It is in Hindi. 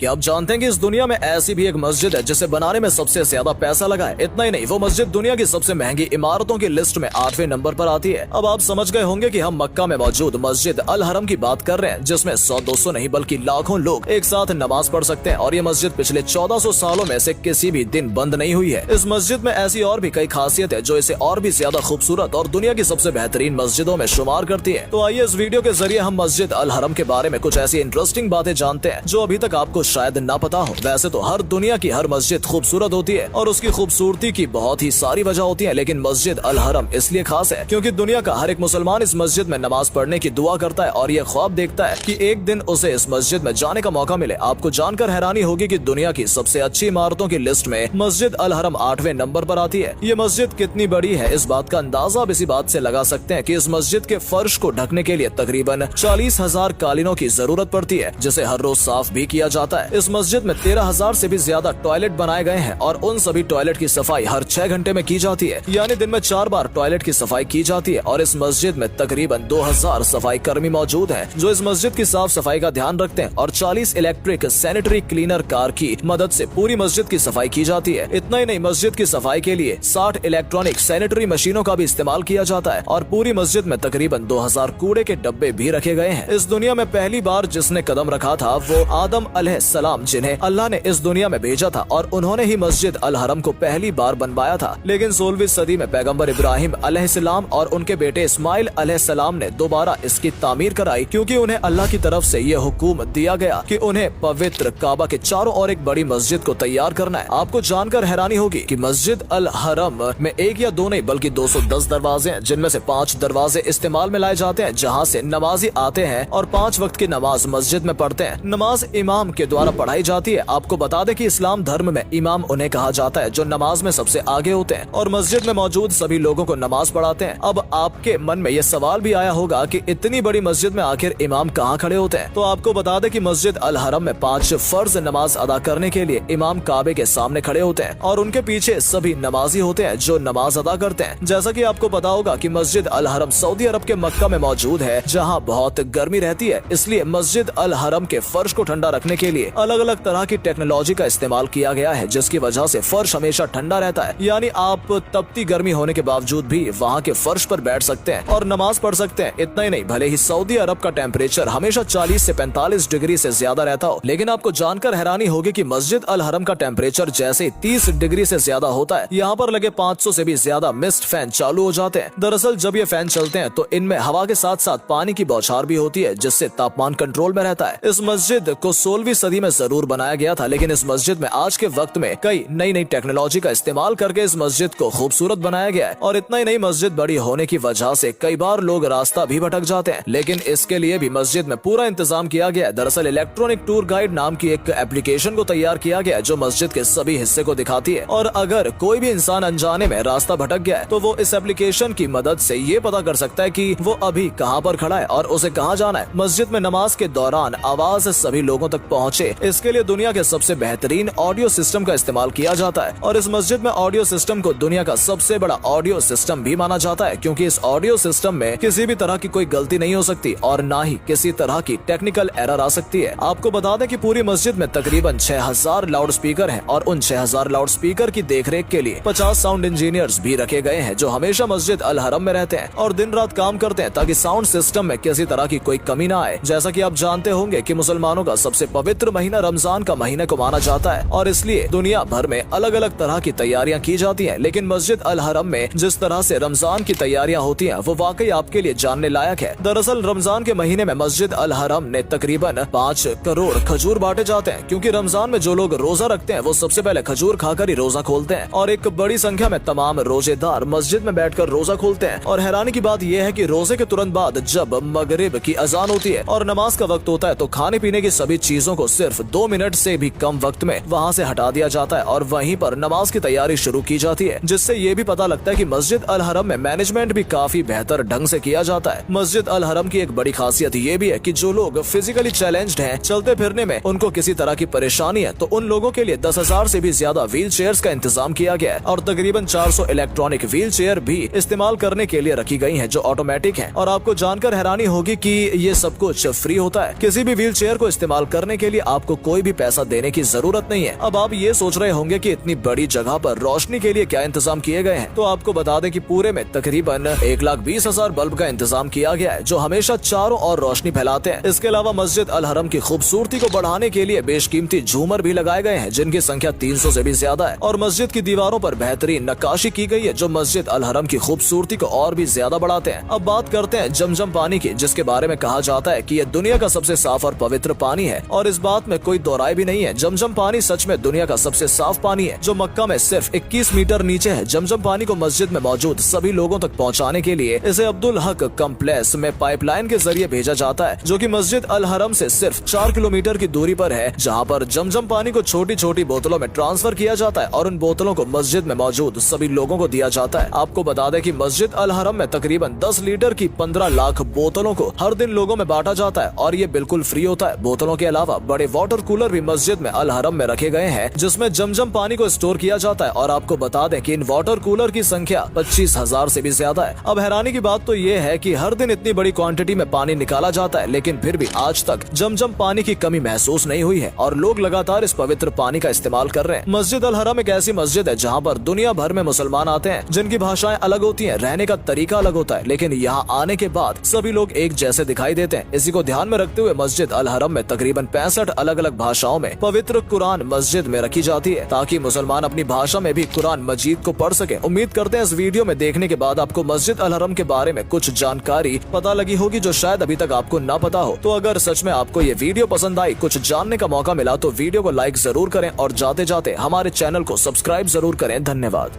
कि आप जानते हैं कि इस दुनिया में ऐसी भी एक मस्जिद है जिसे बनाने में सबसे ज्यादा पैसा लगा है। इतना ही नहीं, वो मस्जिद दुनिया की सबसे महंगी इमारतों की लिस्ट में 8वें नंबर पर आती है। अब आप समझ गए होंगे कि हम मक्का में मौजूद मस्जिद अल हरम की बात कर रहे हैं, जिसमें 100-200 नहीं बल्कि लाखों लोग एक साथ नमाज पढ़ सकते हैं। और ये मस्जिद पिछले 1400 सालों में से किसी भी दिन बंद नहीं हुई है। इस मस्जिद में ऐसी और भी कई खासियत है जो इसे और भी ज्यादा खूबसूरत और दुनिया की सबसे बेहतरीन मस्जिदों में शुमार करती है। तो आइए इस वीडियो के जरिए हम मस्जिद अल हरम के बारे में कुछ ऐसी इंटरेस्टिंग बातें जानते हैं जो अभी तक आपको शायद ना पता हो। वैसे तो हर दुनिया की हर मस्जिद खूबसूरत होती है और उसकी खूबसूरती की बहुत ही सारी वजह होती है, लेकिन मस्जिद अल हरम इसलिए खास है क्योंकि दुनिया का हर एक मुसलमान इस मस्जिद में नमाज पढ़ने की दुआ करता है और ये ख्वाब देखता है कि एक दिन उसे इस मस्जिद में जाने का मौका मिले। आपको जानकर हैरानी होगी कि दुनिया की सबसे अच्छी इमारतों की लिस्ट में मस्जिद अल हरम 8वें नंबर पर आती है। ये मस्जिद कितनी बड़ी है इस बात का अंदाजा आप इसी बात से लगा सकते हैं कि इस मस्जिद के फर्श को ढकने के लिए तकरीबन 40,000 कालीनों की जरूरत पड़ती है, जिसे हर रोज साफ भी किया जाता है। इस मस्जिद में 13,000 से भी ज्यादा टॉयलेट बनाए गए हैं और उन सभी टॉयलेट की सफाई हर 6 घंटे में की जाती है, यानी दिन में 4 बार टॉयलेट की सफाई की जाती है। और इस मस्जिद में तकरीबन 2000 सफाई कर्मी मौजूद हैं जो इस मस्जिद की साफ सफाई का ध्यान रखते हैं और 40 इलेक्ट्रिक सैनिटरी क्लीनर कार की मदद से पूरी मस्जिद की सफाई की जाती है। इतना ही नहीं, मस्जिद की सफाई के लिए 60 इलेक्ट्रॉनिक सैनिटरी मशीनों का भी इस्तेमाल किया जाता है और पूरी मस्जिद में तकरीबन 2000 कूड़े के डब्बे भी रखे गए हैं। इस दुनिया में पहली बार जिसने कदम रखा था वो आदम अलैहिस्सलाम, जिन्हें अल्लाह ने इस दुनिया में भेजा था और उन्होंने ही मस्जिद अल हरम को पहली बार बनवाया था। लेकिन 16वीं सदी में पैगंबर इब्राहिम अलैहिस्सलाम और उनके बेटे इस्माइल अलैहिस्सलाम ने दोबारा इसकी तामीर कराई, क्योंकि उन्हें अल्लाह की तरफ से ये हुक्म दिया गया कि उन्हें पवित्र काबा के चारों ओर एक बड़ी मस्जिद को तैयार करना है। आपको जानकर हैरानी होगी कि मस्जिद अल हरम में एक या दो नहीं बल्कि 210 दरवाजे हैं, जिनमें से 5 दरवाजे इस्तेमाल में लाए जाते हैं जहाँ से नमाजी आते हैं और 5 वक्त की नमाज मस्जिद में पढ़ते हैं। नमाज इमाम के द्वारा पढ़ाई जाती है। आपको बता दें कि इस्लाम धर्म में इमाम उन्हें कहा जाता है जो नमाज में सबसे आगे होते हैं और मस्जिद में मौजूद सभी लोगों को नमाज पढ़ाते हैं। अब आपके मन में यह सवाल भी आया होगा कि इतनी बड़ी मस्जिद में आखिर इमाम कहाँ खड़े होते हैं। तो आपको बता दें कि मस्जिद अल हरम में 5 फर्ज नमाज अदा करने के लिए इमाम काबे के सामने खड़े होते हैं और उनके पीछे सभी नमाजी होते हैं जो नमाज अदा करते हैं। जैसा कि आपको पता होगा कि मस्जिद अल हरम सऊदी अरब के मक्का में मौजूद है, जहाँ बहुत गर्मी रहती है। इसलिए मस्जिद अल हरम के फर्श को ठंडा रखने के लिए अलग अलग तरह की टेक्नोलॉजी का इस्तेमाल किया गया है, जिसकी वजह से फर्श हमेशा ठंडा रहता है। यानी आप तपती गर्मी होने के बावजूद भी वहाँ के फर्श पर बैठ सकते हैं और नमाज पढ़ सकते हैं। इतना ही नहीं, भले ही सऊदी अरब का टेम्परेचर हमेशा 40 से 45 डिग्री से ज्यादा रहता हो, लेकिन आपको जानकर हैरानी होगी कि मस्जिद अल हरम का टेम्परेचर जैसे 30 डिग्री से ज्यादा होता है, यहाँ पर लगे 500 से भी ज्यादा मिस्ट फैन चालू हो जाते हैं। दरअसल जब ये फैन चलते हैं तो इनमें हवा के साथ साथ पानी की बौछार भी होती है, जिससे तापमान कंट्रोल में रहता है। इस मस्जिद को 16वीं सदी में जरूर बनाया गया था, लेकिन इस मस्जिद में आज के वक्त में कई नई नई टेक्नोलॉजी का इस्तेमाल करके इस मस्जिद को खूबसूरत बनाया गया है। और इतना ही नहीं, मस्जिद बड़ी होने की वजह से कई बार लोग रास्ता भी भटक जाते हैं, लेकिन इसके लिए भी मस्जिद में पूरा इंतजाम किया गया है। दरअसल इलेक्ट्रॉनिक टूर गाइड नाम की एक एप्लीकेशन को तैयार किया गया है जो मस्जिद के सभी हिस्से को दिखाती है, और अगर कोई भी इंसान अनजाने में रास्ता भटक गया है तो वो इस एप्लीकेशन की मदद से ये पता कर सकता है कि वो अभी कहाँ पर खड़ा है और उसे कहाँ जाना है। मस्जिद में नमाज के दौरान आवाज सभी लोगों तक पहुँचे, इसके लिए दुनिया के सबसे बेहतरीन ऑडियो सिस्टम का इस्तेमाल किया जाता है। और इस मस्जिद में ऑडियो सिस्टम को दुनिया का सबसे बड़ा ऑडियो सिस्टम भी माना जाता है, क्योंकि इस ऑडियो सिस्टम में किसी भी तरह की कोई गलती नहीं हो सकती और ना ही किसी तरह की टेक्निकल एरर आ सकती है। आपको बता दें कि पूरी मस्जिद में तकरीबन 6000 लाउड स्पीकर हैं और उन 6000 लाउड स्पीकर की देखरेख के लिए 50 साउंड इंजीनियर्स भी रखे गए हैं जो हमेशा मस्जिद अल हरम में रहते हैं और दिन रात काम करते हैं ताकि साउंड सिस्टम में किसी तरह की कोई कमी ना आए। जैसा कि आप जानते होंगे कि मुसलमानों का सबसे पवित्र महीना रमजान का महीने को माना जाता है और इसलिए दुनिया भर में अलग अलग तरह की तैयारियां की जाती हैं, लेकिन मस्जिद अल हरम में जिस तरह से रमजान की तैयारियां होती हैं वो वाकई आपके लिए जानने लायक है। दरअसल रमजान के महीने में मस्जिद अल हरम ने तकरीबन 5 करोड़ खजूर बांटे जाते हैं, क्योंकि रमजान में जो लोग रोजा रखते हैं वो सबसे पहले खजूर खाकर ही रोजा खोलते हैं और एक बड़ी संख्या में तमाम रोजेदार मस्जिद में बैठकर रोजा खोलते हैं। और हैरानी की बात यह है कि रोजे के तुरंत बाद जब मगरिब की अजान होती है और नमाज का वक्त होता है तो खाने पीने की सभी चीजों को सिर्फ 2 मिनट से भी कम वक्त में वहाँ से हटा दिया जाता है और वहीं पर नमाज की तैयारी शुरू की जाती है, जिससे ये भी पता लगता है कि मस्जिद अल हरम में मैनेजमेंट भी काफी बेहतर ढंग से किया जाता है। मस्जिद अल हरम की एक बड़ी खासियत ये भी है कि जो लोग फिजिकली चैलेंज्ड हैं, चलते फिरने में उनको किसी तरह की परेशानी है, तो उन लोगों के लिए 10,000 से भी ज्यादा व्हील चेयर्स का इंतजाम किया गया है और तकरीबन 400 इलेक्ट्रॉनिक व्हील चेयर भी इस्तेमाल करने के लिए रखी गई हैं जो ऑटोमेटिक हैं। और आपको जानकर हैरानी होगी कि ये सब कुछ फ्री होता है। किसी भी व्हील चेयर को इस्तेमाल करने के लिए आपको कोई भी पैसा देने की जरूरत नहीं है। अब आप ये सोच रहे होंगे कि इतनी बड़ी जगह पर रोशनी के लिए क्या इंतजाम किए गए हैं, तो आपको बता दें कि पूरे में तकरीबन 1,20,000 बल्ब का इंतजाम किया गया है, जो हमेशा चारों ओर रोशनी फैलाते हैं। इसके अलावा मस्जिद अल हरम की खूबसूरती को बढ़ाने के लिए बेशकीमती झूमर भी लगाए गए हैं, जिनकी संख्या 300 से भी ज्यादा है। और मस्जिद की दीवारों पर बेहतरीन नक्काशी की गई है, जो मस्जिद अल हरम की खूबसूरती को और भी ज्यादा बढ़ाते हैं। अब बात करते हैं जमजम पानी की, जिसके बारे में कहा जाता है कि यह दुनिया का सबसे साफ और पवित्र पानी है, और इस बात में कोई दो राय भी नहीं है। जमजम पानी सच में दुनिया का सबसे साफ पानी है, जो मक्का में सिर्फ 21 मीटर नीचे है। जमजम पानी को मस्जिद में मौजूद सभी लोगों तक पहुंचाने के लिए इसे अब्दुल हक कम्प्लेक्स में पाइपलाइन के जरिए भेजा जाता है, जो कि मस्जिद अल हरम से सिर्फ 4 किलोमीटर की दूरी पर है, जहां पर जमजम पानी को छोटी छोटी बोतलों में ट्रांसफर किया जाता है और उन बोतलों को मस्जिद में मौजूद सभी लोगों को दिया जाता है। आपको बता दें कि मस्जिद अल हरम में तकरीबन 10 लीटर की 15 लाख बोतलों को हर दिन लोगों में बांटा जाता है, और ये बिल्कुल फ्री होता है। बोतलों के अलावा बड़े वाटर कूलर भी मस्जिद में अल हरम में रखे गए हैं, जिसमें जमजम पानी को स्टोर किया जाता है। और आपको बता दें कि इन वाटर कूलर की संख्या 25,000 से भी ज्यादा है। अब हैरानी की बात तो ये है कि हर दिन इतनी बड़ी क्वांटिटी में पानी निकाला जाता है, लेकिन फिर भी आज तक जमजम पानी की कमी महसूस नहीं हुई है, और लोग लगातार इस पवित्र पानी का इस्तेमाल कर रहे हैं। मस्जिद अल हरम एक ऐसी मस्जिद है जहाँ पर दुनिया भर में मुसलमान आते हैं, जिनकी भाषाएं अलग होती हैं, रहने का तरीका अलग होता है, लेकिन यहाँ आने के बाद सभी लोग एक जैसे दिखाई देते हैं। इसी को ध्यान में रखते हुए मस्जिद अल हरम में तकरीबन 65 अलग अलग भाषाओं में पवित्र कुरान मस्जिद में रखी जाती है, ताकि मुसलमान अपनी भाषा में भी कुरान मजीद को पढ़ सके। उम्मीद करते हैं इस वीडियो में देखने के बाद आपको मस्जिद अल हरम के बारे में कुछ जानकारी पता लगी होगी, जो शायद अभी तक आपको न पता हो। तो अगर सच में आपको ये वीडियो पसंद आई, कुछ जानने का मौका मिला, तो वीडियो को लाइक जरूर करें और जाते जाते हमारे चैनल को सब्सक्राइब जरूर करें। धन्यवाद।